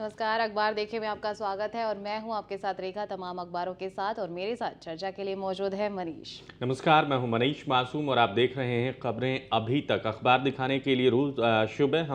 नमस्कार, अखबार देखे में आपका स्वागत है और मैं हूं आपके साथ रेखा, तमाम अखबारों के साथ। और मेरे साथ चर्चा के लिए मौजूद है मनीष। नमस्कार, मैं हूं मनीष मासूम और आप देख रहे हैं खबरें अभी तक। अखबार दिखाने के लिए रोज सुबह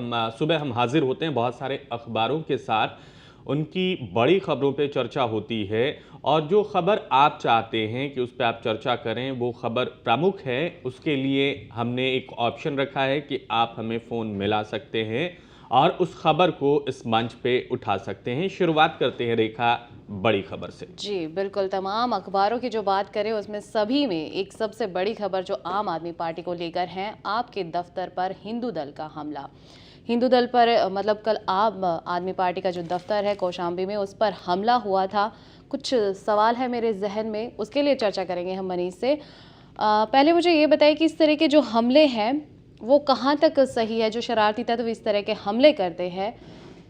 हम हाजिर होते हैं बहुत सारे अखबारों के साथ। उनकी बड़ी खबरों पे चर्चा होती है और जो खबर आप चाहते हैं कि उस पर आप चर्चा करें वो खबर प्रमुख है। उसके लिए हमने एक ऑप्शन रखा है कि आप हमें फ़ोन मिला सकते हैं और उस खबर को इस मंच पे उठा सकते हैं। शुरुआत करते हैं रेखा बड़ी खबर से। जी बिल्कुल, तमाम अखबारों की जो बात करें उसमें सभी में एक सबसे बड़ी खबर जो आम आदमी पार्टी को लेकर है, आपके दफ्तर पर हिंदू दल का हमला। हिंदू दल पर मतलब कल आम आदमी पार्टी का जो दफ्तर है कौशाम्बी में, उस पर हमला हुआ था। कुछ सवाल है मेरे जहन में, उसके लिए चर्चा करेंगे हम मनीष से। पहले मुझे ये बताइए कि इस तरह के जो हमले हैं वो कहाँ तक सही है? जो शरारती तत्व इस तरह के हमले करते हैं,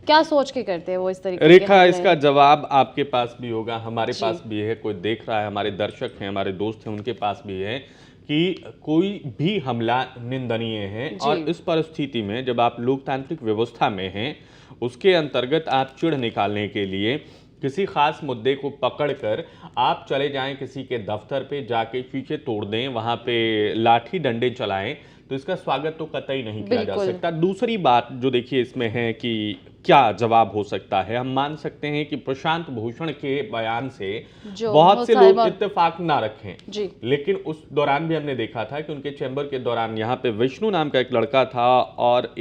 क्या सोच के करते हैं वो इस तरीके के रेखा, हमले? इसका जवाब आपके पास भी होगा, हमारे जी। पास भी है, कोई देख रहा है, हमारे दर्शक हैं, हमारे दोस्त हैं, उनके पास भी है कि कोई भी हमला निंदनीय है। जी। और इस परिस्थिति में जब आप लोकतांत्रिक व्यवस्था में हैं, उसके अंतर्गत आप चिढ़ निकालने के लिए किसी खास मुद्दे को पकड़कर आप चले जाएं किसी के दफ्तर पे, जाके शीशे तोड़ दें, वहां पे लाठी डंडे चलाएं, तो इसका स्वागत तो कतई नहीं किया जा बिल्कुल। सकता। दूसरी बात जो देखिए इसमें है कि क्या जवाब हो सकता है, हम मान सकते हैं कि प्रशांत भूषण के बयान से जो बहुत से लोग मुसलमान इत्तेफाक ना रखें, जी। लेकिन उस दौरान भी हमने देखा था कि उनके चैम्बर के दौरान यहाँ पे विष्णु नाम का एक लड़का था और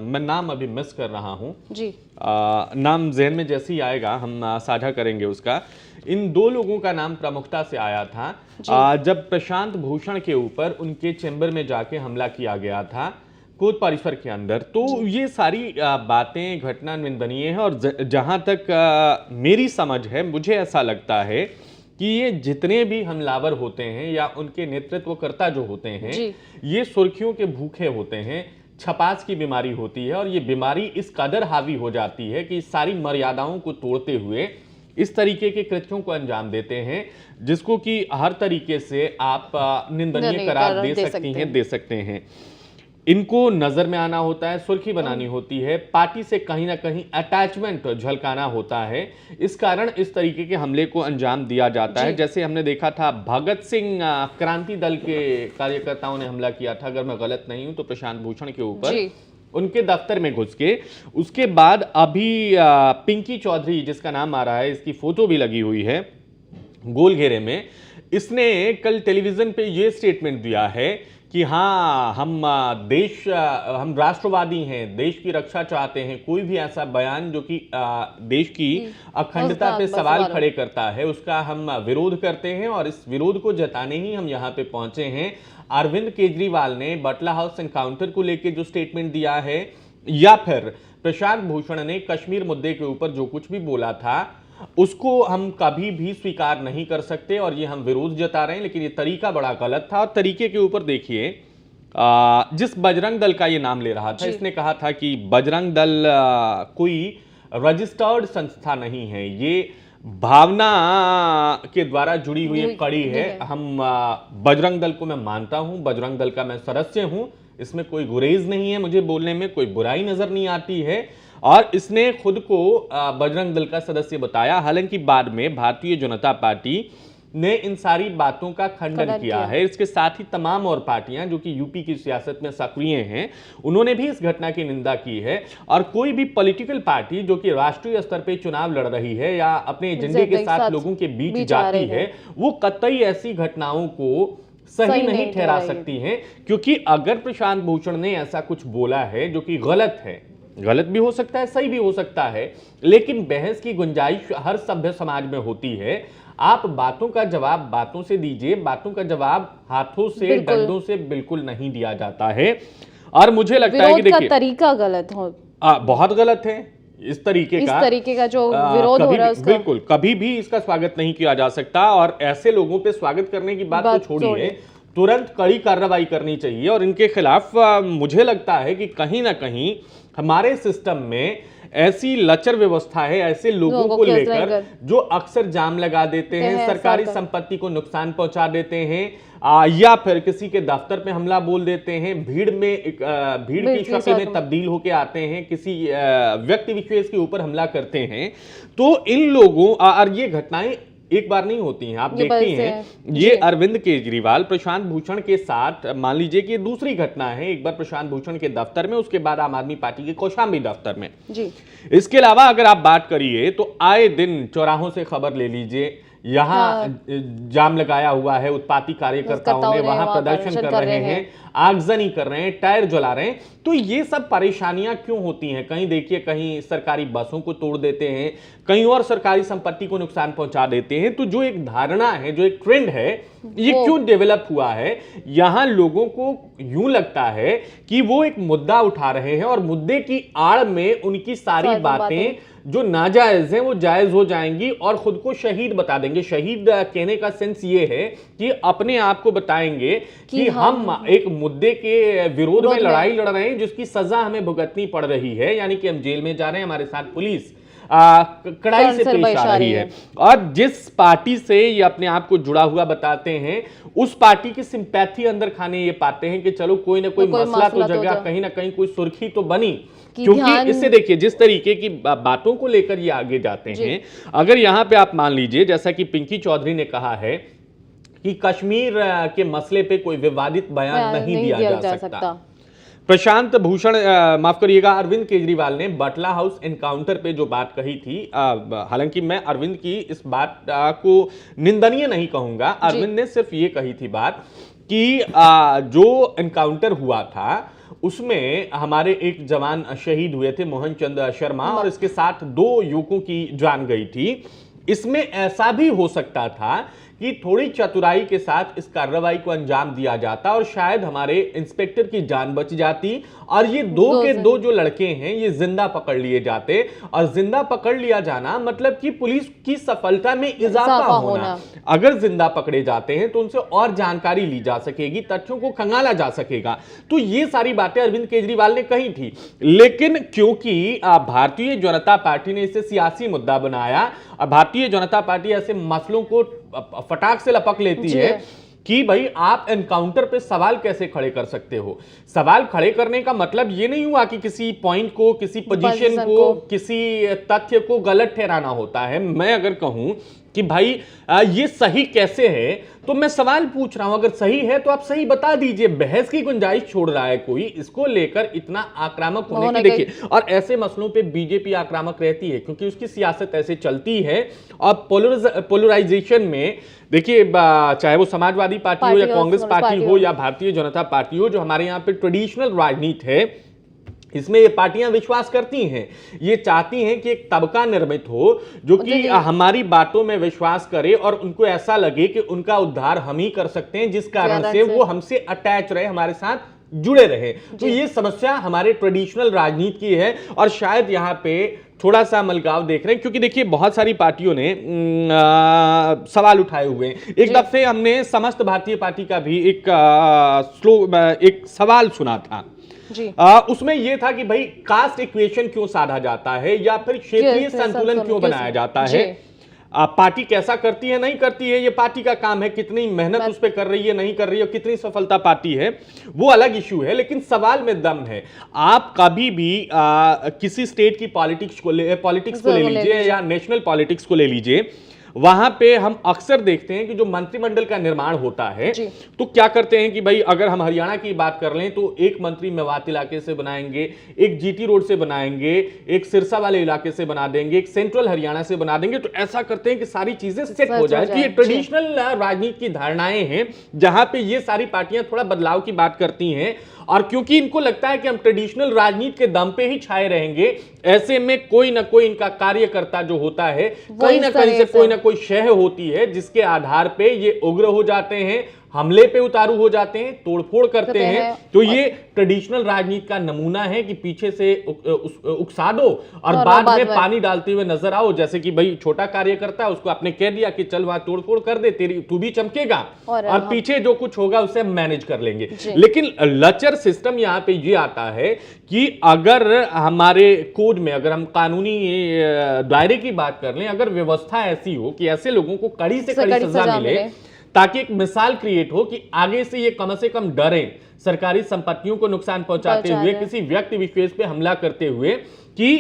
मैं नाम अभी मिस कर रहा हूँ, जी। नाम ज़हन में जैसे ही आएगा हम साझा करेंगे उसका। इन दो लोगों का नाम प्रमुखता से आया था जब प्रशांत भूषण के ऊपर उनके चैम्बर में जाके हमला किया गया था कोर्ट परिसर के अंदर। तो ये सारी बातें घटना निंदनीय है और जहां तक मेरी समझ है, मुझे ऐसा लगता है कि ये जितने भी हमलावर होते हैं या उनके नेतृत्वकर्ता जो होते हैं, ये सुर्खियों के भूखे होते हैं, छपास की बीमारी होती है और ये बीमारी इस कदर हावी हो जाती है कि इस सारी मर्यादाओं को तोड़ते हुए इस तरीके के कृत्यों को अंजाम देते हैं, जिसको कि हर तरीके से आप निंदनीय करार दे सकते हैं। इनको नजर में आना होता है, सुर्खी बनानी होती है, पार्टी से कहीं ना कहीं अटैचमेंट झलकाना होता है। इस कारण इस तरीके के हमले को अंजाम दिया जाता है। जैसे हमने देखा था भगत सिंह क्रांति दल के कार्यकर्ताओं ने हमला किया था, अगर मैं गलत नहीं हूं तो, प्रशांत भूषण के ऊपर उनके दफ्तर में घुस के। उसके बाद अभी पिंकी चौधरी जिसका नाम आ रहा है, इसकी फोटो भी लगी हुई है गोल घेरे में, इसने कल टेलीविजन पे ये स्टेटमेंट दिया है कि हाँ, हम राष्ट्रवादी हैं, देश की रक्षा चाहते हैं। कोई भी ऐसा बयान जो कि देश की अखंडता पे सवाल खड़े करता है, उसका हम विरोध करते हैं और इस विरोध को जताने ही हम यहाँ पे पहुंचे हैं। अरविंद केजरीवाल ने बटला हाउस एनकाउंटर को लेकर जो स्टेटमेंट दिया है, या फिर प्रशांत भूषण ने कश्मीर मुद्दे के ऊपर जो कुछ भी बोला था, उसको हम कभी भी स्वीकार नहीं कर सकते और ये हम विरोध जता रहे हैं। लेकिन ये तरीका बड़ा गलत था और तरीके के ऊपर देखिए, जिस बजरंग दल का ये नाम ले रहा था, इसने कहा था कि बजरंग दल कोई रजिस्टर्ड संस्था नहीं है, ये भावना के द्वारा जुड़ी हुई एक कड़ी है। हम बजरंग दल को मैं मानता हूं, बजरंग दल का मैं सदस्य हूं, इसमें कोई गुरेज नहीं है, मुझे बोलने में कोई बुराई नजर नहीं आती है। और इसने खुद को बजरंग दल का सदस्य बताया। हालांकि बाद में भारतीय जनता पार्टी ने इन सारी बातों का खंडन किया है। इसके साथ ही तमाम और पार्टियां जो कि यूपी की सियासत में सक्रिय हैं, उन्होंने भी इस घटना की निंदा की है। और कोई भी पॉलिटिकल पार्टी जो कि राष्ट्रीय स्तर पे चुनाव लड़ रही है या अपने एजेंडे के साथ लोगों के बीच जाती है, वो कतई ऐसी घटनाओं को सही नहीं ठहरा सकती हैं। क्योंकि अगर प्रशांत भूषण ने ऐसा कुछ बोला है जो कि गलत है, गलत भी हो सकता है, सही भी हो सकता है, लेकिन बहस की गुंजाइश हर सभ्य समाज में होती है। आप बातों का जवाब बातों से दीजिए, बातों का जवाब हाथों से, डंडों से बिल्कुल नहीं दिया जाता है। और मुझे लगता है कि देखिए तरीका गलत हो, बहुत गलत है। इस तरीके का जो विरोध हो रहा है उसका बिल्कुल कभी भी इसका स्वागत नहीं किया जा सकता। और ऐसे लोगों पे स्वागत करने की बात तो छोड़िए, तुरंत कड़ी कार्रवाई करनी चाहिए। और इनके खिलाफ मुझे लगता है कि कहीं ना कहीं हमारे सिस्टम में ऐसी लचर व्यवस्था है ऐसे लोगों को लेकर जो अक्सर जाम लगा देते हैं, सरकारी संपत्ति को नुकसान पहुंचा देते हैं, या फिर किसी के दफ्तर पे हमला बोल देते हैं, भीड़ की शक्ल में तब्दील होके आते हैं, किसी व्यक्ति विशेष के ऊपर हमला करते हैं। तो इन लोगों और ये घटनाएं एक बार नहीं होती हैं, आप देखती हैं। ये अरविंद केजरीवाल प्रशांत भूषण के साथ मान लीजिए कि दूसरी घटना है, एक बार प्रशांत भूषण के दफ्तर में, उसके बाद आम आदमी पार्टी के कौशाम्बी दफ्तर में जी। इसके अलावा अगर आप बात करिए तो आए दिन चौराहों से खबर ले लीजिए, यहाँ जाम लगाया हुआ है, उत्पाती कार्यकर्ताओं ने वहां प्रदर्शन कर रहे हैं, आगजनी कर रहे हैं, टायर जला रहे हैं। तो ये सब परेशानियां क्यों होती हैं? कहीं देखिए कहीं सरकारी बसों को तोड़ देते हैं, कहीं और सरकारी संपत्ति को नुकसान पहुंचा देते हैं। तो जो एक धारणा है, जो एक ट्रेंड है, ये क्यों डेवलप हुआ है? यहां लोगों को यूं लगता है कि वो एक मुद्दा उठा रहे हैं और मुद्दे की आड़ में उनकी सारी बातें जो नाजायज हैं वो जायज हो जाएंगी और खुद को शहीद बता देंगे। शहीद कहने का सेंस ये है कि अपने आप को बताएंगे कि हम एक मुद्दे के विरोध में लड़ाई लड़ रहे हैं जिसकी सजा हमें भुगतनी पड़ रही है, यानी कि हम जेल में जा रहे हैं, हमारे साथ पुलिस कड़ाई से पेश आ रही है। और जिस पार्टी से ये अपने आप को जुड़ा हुआ बताते हैं, उस पार्टी की सिंपैथी अंदर खाने ये पाते हैं कि चलो कोई ना कोई मसला तो जगह, कहीं ना कहीं कोई सुर्खी तो बनी। क्योंकि इससे देखिए जिस तरीके की बातों को लेकर ये आगे जाते हैं, अगर यहां पे आप मान लीजिए जैसा कि पिंकी चौधरी ने कहा है कि कश्मीर के मसले पे कोई विवादित बयान नहीं दिया जा सकता। प्रशांत भूषण माफ करिएगा, अरविंद केजरीवाल ने बटला हाउस एनकाउंटर पे जो बात कही थी, हालांकि मैं अरविंद की इस बात को निंदनीय नहीं कहूंगा, अरविंद ने सिर्फ ये कही थी बात कि जो एनकाउंटर हुआ था उसमें हमारे एक जवान शहीद हुए थे, मोहन चंद शर्मा, और इसके साथ 2 युवकों की जान गई थी। इसमें ऐसा भी हो सकता था कि थोड़ी चतुराई के साथ इस कार्रवाई को अंजाम दिया जाता और शायद हमारे इंस्पेक्टर की जान बच जाती और ये 2 के 2 जो लड़के हैं ये जिंदा पकड़ लिए जाते। और जिंदा पकड़ लिया जाना मतलब कि पुलिस की सफलता में इजाफा होना। अगर जिंदा पकड़े जाते हैं तो उनसे और जानकारी ली जा सकेगी, तथ्यों को खंगाला जा सकेगा। तो ये सारी बातें अरविंद केजरीवाल ने कही थी, लेकिन क्योंकि भारतीय जनता पार्टी ने इसे सियासी मुद्दा बनाया और भारतीय जनता पार्टी ऐसे मसलों को फटाक से लपक लेती है कि भाई आप एनकाउंटर पे सवाल कैसे खड़े कर सकते हो। सवाल खड़े करने का मतलब ये नहीं हुआ कि किसी पॉइंट को, किसी पोजीशन को, किसी तथ्य को गलत ठहराना होता है। मैं अगर कहूं कि भाई ये सही कैसे है तो मैं सवाल पूछ रहा हूं, अगर सही है तो आप सही बता दीजिए। बहस की गुंजाइश छोड़ रहा है कोई, इसको लेकर इतना आक्रामक होने की देखिए। और ऐसे मसलों पे बीजेपी आक्रामक रहती है क्योंकि उसकी सियासत ऐसे चलती है। और पोलराइजेशन में देखिए, चाहे वो समाजवादी पार्टी हो या कांग्रेस पार्टी हो या भारतीय जनता पार्टी हो, जो हमारे यहाँ पे ट्रेडिशनल राजनीति है, इसमें ये पार्टियां विश्वास करती हैं, ये चाहती हैं कि एक तबका निर्मित हो जो कि हमारी बातों में विश्वास करे और उनको ऐसा लगे कि उनका उद्धार हम ही कर सकते हैं, जिस कारण से वो हमसे अटैच रहे, हमारे साथ जुड़े रहे। तो ये समस्या हमारे ट्रेडिशनल राजनीति की है और शायद यहाँ पे थोड़ा सा मलगाव देख रहे हैं, क्योंकि देखिए बहुत सारी पार्टियों ने सवाल उठाए हुए हैं। एक दफे हमने समस्त भारतीय पार्टी का भी एक सवाल सुना था जी। उसमें यह था कि भाई कास्ट इक्वेशन क्यों साधा जाता है या फिर क्षेत्रीय संतुलन क्यों बनाया जाता है। पार्टी कैसा करती है, नहीं करती है, ये पार्टी का काम है। कितनी मेहनत उस पर कर रही है, नहीं कर रही है, कितनी सफलता पाती है, वो अलग इशू है। लेकिन सवाल में दम है। आप कभी भी किसी स्टेट की पॉलिटिक्स को ले लीजिए या नेशनल पॉलिटिक्स को ले लीजिए, वहां पे हम अक्सर देखते हैं कि जो मंत्रिमंडल का निर्माण होता है तो क्या करते हैं कि भाई अगर हम हरियाणा की बात कर लें तो एक मंत्री मेवात इलाके से बनाएंगे, एक जीटी रोड से बनाएंगे, एक सिरसा वाले इलाके से बना देंगे, एक सेंट्रल हरियाणा से बना देंगे। तो ऐसा करते हैं कि सारी चीजें सेट हो जाए। तो ये ट्रेडिशनल राजनीति की धारणाएं हैं जहां पे ये सारी पार्टियां थोड़ा बदलाव की बात करती हैं और क्योंकि इनको लगता है कि हम ट्रेडिशनल राजनीति के दम पे ही छाए रहेंगे, ऐसे में कोई ना कोई इनका कार्यकर्ता जो होता है कहीं ना कहीं से कोई ना कोई शह होती है जिसके आधार पे ये उग्र हो जाते हैं, हमले पे उतारू हो जाते हैं, तोड़फोड़ करते हैं। तो ये ट्रेडिशनल राजनीति का नमूना है कि पीछे से उकसा दो और बाद में पानी डालते हुए नजर आओ। जैसे कि भाई छोटा कार्यकर्ता है, उसको आपने कह दिया कि चल वहां तोड़फोड़ कर दे, तेरी तू भी चमकेगा और पीछे जो कुछ होगा उसे मैनेज कर लेंगे। लेकिन लचर सिस्टम यहां पे ये आता है कि अगर हमारे कोड में, अगर हम कानूनी दायरे की बात कर लें, अगर व्यवस्था ऐसी हो कि ऐसे लोगों को कड़ी से कड़ी सजा मिले, ताकि एक मिसाल क्रिएट हो कि आगे से ये कम डरें सरकारी संपत्तियों को नुकसान पहुंचाते हुए, किसी व्यक्ति विशेष पे हमला करते हुए, कि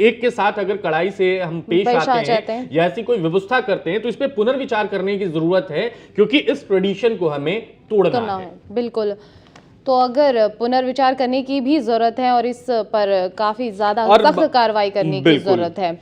एक के साथ अगर कड़ाई से हम पेश आते हैं या ऐसी कोई व्यवस्था करते हैं, तो इस पे पुनर्विचार करने की जरूरत है, क्योंकि इस ट्रेडिशन को हमें तोड़ना है। बिल्कुल। तो अगर पुनर्विचार करने की भी जरूरत है और इस पर काफी ज्यादा सख्त कार्रवाई करने की जरूरत है।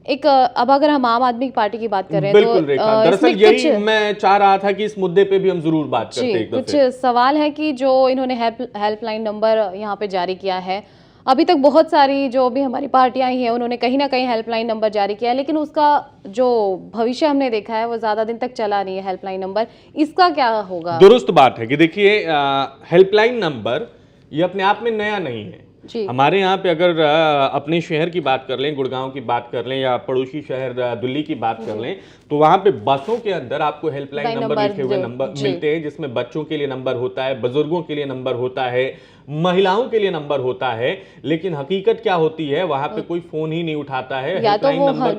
एक अब अगर हम आम आदमी पार्टी की बात कर रहे हैं, तो दरअसल यही मैं चाह रहा था कि इस मुद्दे पे भी हम जरूर बात करते हैं। कुछ सवाल है कि जो इन्होंने हेल्पलाइन नंबर यहाँ पे जारी किया है, अभी तक बहुत सारी जो भी हमारी पार्टियां ही हैं उन्होंने कहीं ना कहीं हेल्पलाइन नंबर जारी किया है, लेकिन उसका जो भविष्य हमने देखा है वो ज्यादा दिन तक चला नहीं है हेल्पलाइन नंबर। इसका क्या होगा? दुरुस्त बात है कि देखिए, हेल्पलाइन नंबर ये अपने आप में नया नहीं है। हमारे यहाँ पे अगर अपने शहर की बात कर लें, गुड़गांव की बात कर लें, या पड़ोसी शहर दिल्ली की बात कर लें, तो वहां पे बसों के अंदर आपको हेल्पलाइन नंबर लिखे हुए नंबर मिलते हैं, जिसमें बच्चों के लिए नंबर होता है, बुजुर्गों के लिए नंबर होता है, महिलाओं के लिए नंबर होता है। लेकिन हकीकत क्या होती है, वहां पे कोई फोन ही नहीं उठाता है। हेल्पलाइन नंबर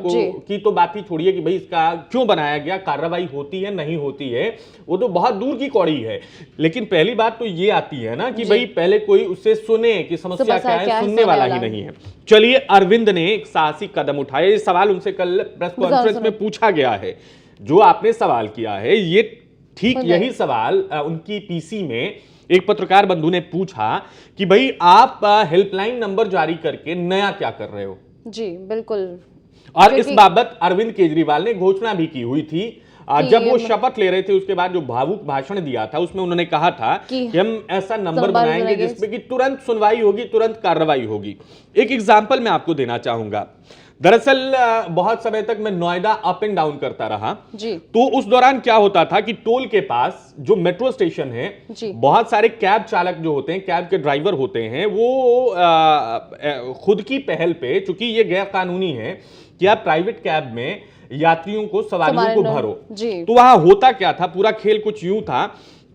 की तो बात ही छोड़िए कि भाई इसका क्यों बनाया गया, कार्रवाई होती है नहीं होती है, वो तो बहुत दूर की कौड़ी है। लेकिन पहली बात तो ये आती है ना कि भाई पहले कोई उससे सुने कि समस्या क्या है, सुनने वाला ही नहीं है। चलिए, अरविंद ने एक साहसिक कदम उठाया। ये सवाल उनसे कल प्रेस कॉन्फ्रेंस में पूछा गया है, जो आपने सवाल किया है, ये ठीक यही सवाल उनकी पीसी में एक पत्रकार बंधु ने पूछा कि भाई आप हेल्पलाइन नंबर जारी करके नया क्या कर रहे हो। जी बिल्कुल। और इस बाबत अरविंद केजरीवाल ने घोषणा भी की हुई थी जब वो शपथ ले रहे थे। उसके बाद जो भावुक भाषण दिया था उसमें उन्होंने कहा था कि हम ऐसा नंबर बनाएंगे जिसमें कि तुरंत सुनवाई होगी, तुरंत कार्रवाई होगी। एक एग्जाम्पल मैं आपको देना चाहूंगा। दरअसल बहुत समय तक मैं नोएडा अप एंड डाउन करता रहा जी। तो उस दौरान क्या होता था कि टोल के पास जो मेट्रो स्टेशन है, बहुत सारे कैब चालक जो होते हैं, कैब के ड्राइवर होते हैं, वो खुद की पहल पे, चूंकि ये गैर कानूनी है कि आप प्राइवेट कैब में यात्रियों को, सवारियों को भरो, तो वहां होता क्या था, पूरा खेल कुछ यूं था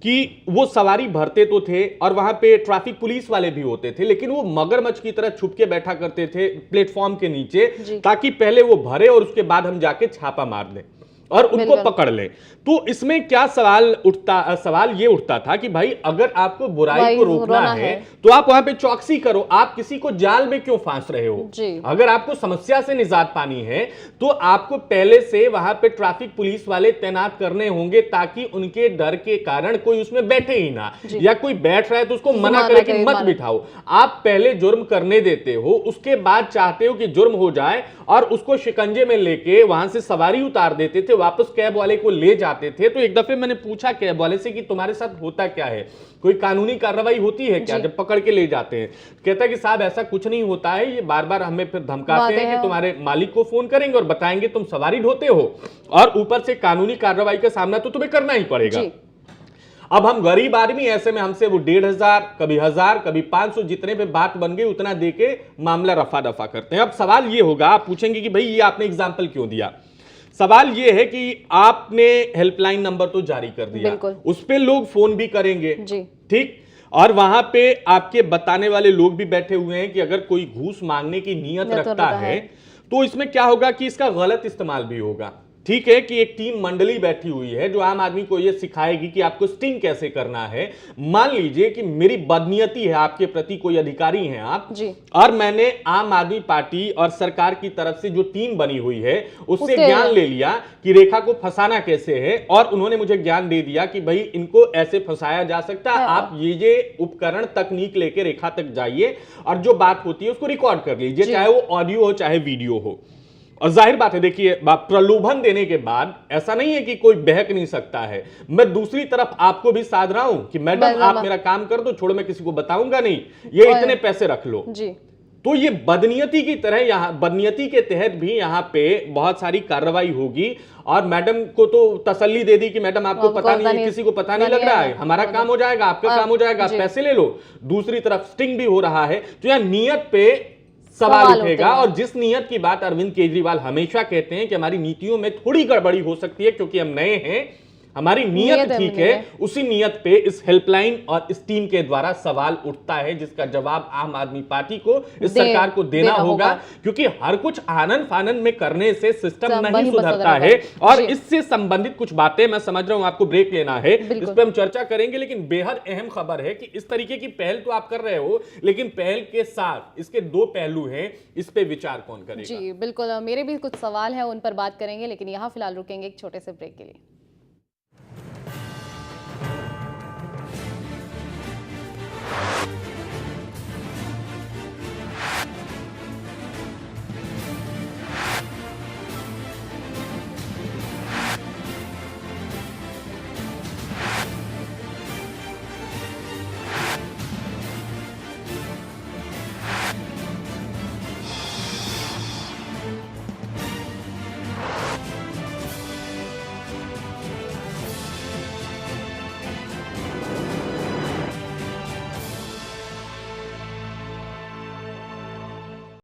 कि वो सवारी भरते तो थे और वहां पे ट्रैफिक पुलिस वाले भी होते थे, लेकिन वो मगरमच्छ की तरह छुप के बैठा करते थे प्लेटफॉर्म के नीचे, ताकि पहले वो भरे और उसके बाद हम जाके छापा मार दें और उनको पकड़ ले। तो इसमें क्या सवाल ये उठता था कि भाई अगर आपको बुराई को रोकना है तो आप वहां पे चौकसी करो, आप किसी को जाल में क्यों फांस रहे हो? अगर आपको समस्या से निजात पानी है तो आपको पहले से वहां पे ट्रैफिक पुलिस वाले तैनात करने होंगे, ताकि उनके डर के कारण कोई उसमें बैठे ही ना, या कोई बैठ रहा है तो उसको मना करे कि मत बिठाओ। आप पहले जुर्म करने देते हो, उसके बाद चाहते हो कि जुर्म हो जाए और उसको शिकंजे में लेके वहां से सवारी उतार देते थे, वापस कैब वाले को ले जाते थे। तो एक दफे मैंने पूछा कैब वाले से कि तुम्हारे साथ होता क्या है, कोई कानूनी कार्रवाई होती है क्या जब पकड़ के ले जाते हैं? कहता है कि साहब ऐसा कुछ नहीं होता है, ये बार बार हमें फिर धमकाते हैं कि तुम्हारे मालिक को फोन करेंगे और बताएंगे तुम सवारी ढोते हो, और ऊपर से कानूनी कार्रवाई का सामना तो तुम्हें करना ही पड़ेगा। अब हम गरीब आदमी, ऐसे में हमसे वो 1,500, कभी 1000, कभी 500, जितने पे बात बन गई उतना देके मामला रफा दफा करते हैं। अब सवाल ये होगा, आप पूछेंगे कि भाई ये आपने एग्जाम्पल क्यों दिया? सवाल यह है कि आपने हेल्पलाइन नंबर तो जारी कर दिया, उस पे लोग फोन भी करेंगे, ठीक, और वहां पे आपके बताने वाले लोग भी बैठे हुए हैं कि अगर कोई घूस मांगने की नीयत रखता है तो इसमें क्या होगा कि इसका गलत इस्तेमाल भी होगा। ठीक है कि एक टीम मंडली बैठी हुई है जो आम आदमी को यह सिखाएगी कि आपको स्टिंग कैसे करना है। मान लीजिए कि मेरी बदनीयती है आपके प्रति, कोई अधिकारी हैं आप जी, और मैंने आम आदमी पार्टी और सरकार की तरफ से जो टीम बनी हुई है उससे ज्ञान ले लिया कि रेखा को फंसाना कैसे है, और उन्होंने मुझे ज्ञान दे दिया कि भाई इनको ऐसे फंसाया जा सकता है। आप ये उपकरण तकनीक लेके रेखा तक जाइए और जो बात होती है उसको रिकॉर्ड कर लीजिए, चाहे वो ऑडियो हो चाहे वीडियो हो। और जाहिर बात है, देखिए, प्रलोभन देने के बाद ऐसा नहीं है कि कोई बहक नहीं सकता है। मैं दूसरी तरफ आपको भी साध रहा हूं कि मैडम आप मेरा काम कर दो, छोड़ो मैं किसी को बताऊंगा नहीं, ये इतने पैसे रख लो जी। तो ये बदनीयती की तरह यहाँ बदनीयती के तहत भी यहाँ पे बहुत सारी कार्रवाई होगी। और मैडम को तो तसल्ली दे दी कि मैडम आपको पता नहीं है, किसी को पता नहीं लग रहा है, हमारा काम हो जाएगा, आपका काम हो जाएगा, आप पैसे ले लो। दूसरी तरफ स्टिंग भी हो रहा है, तो यहाँ नियत पे सवाल उठेगा। और जिस नियत की बात अरविंद केजरीवाल हमेशा कहते हैं कि हमारी नीतियों में थोड़ी गड़बड़ी हो सकती है क्योंकि हम नए हैं, हमारी नियत ठीक है, उसी नियत पे इस हेल्पलाइन और इस टीम के द्वारा सवाल उठता है, जिसका जवाब आम आदमी पार्टी को, इस सरकार को देना होगा। क्योंकि हर कुछ आनन फानन में करने से सिस्टम नहीं सुधरता है। और इससे संबंधित कुछ बातें, मैं समझ रहा हूं आपको ब्रेक लेना है, इस पर हम चर्चा करेंगे, लेकिन बेहद अहम खबर है कि इस तरीके की पहल तो आप कर रहे हो, लेकिन पहल के साथ इसके दो पहलू हैं, इस पे विचार कौन करेगा? जी बिल्कुल, मेरे भी कुछ सवाल हैं, उन पर बात करेंगे, लेकिन यहाँ फिलहाल रुकेंगे एक छोटे से ब्रेक के लिए।